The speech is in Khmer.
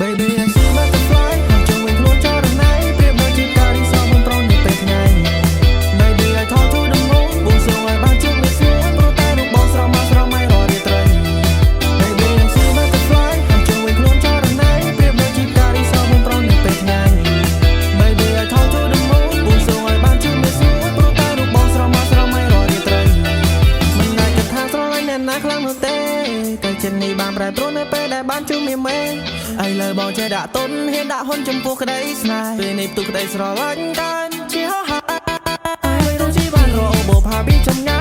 Baby I see butterfly ចង់វិញខ្លួនចរណៃប្រៀបដូចជាការរីសមុំប្រងនៅពេលថ្ងៃ Baby I talk to the moon បួងសួងឲ្យបានជឿមិនស្រួលព្រោះតែរូបបងស្រស់មកស្រស់មិនរត់រាត្រី Baby I see butterfly ចង់វិញខ្លួនចរណៃប្រៀបដូចជាការរីសមុំប្រងនៅពេលថ្ងៃ Baby I talk to the moon បួងសួងឲ្យបានជឿមិនស្រួលព្រោះតែរូបបងស្រស់មកស្រស់មិនរត់រាត្រី មិនដែលគិតថាស្រឡាញ់អ្នកណាខ្លាំងនោះទេតែចិត្តនេះបានប្រែប្រួលនៅពេលដែលបានជួបមាមេឥឡូវបងចេះដាក់ទុនហ៊ានដាក់ហ៊ុនចំពោះក្តីស្នេហ៍ពេលនេះផ្ទុះក្តីស្រឡាញ់កាន់ជាហោហែមិនรู้ជីបានរកអូបផាពីចម្ងាយ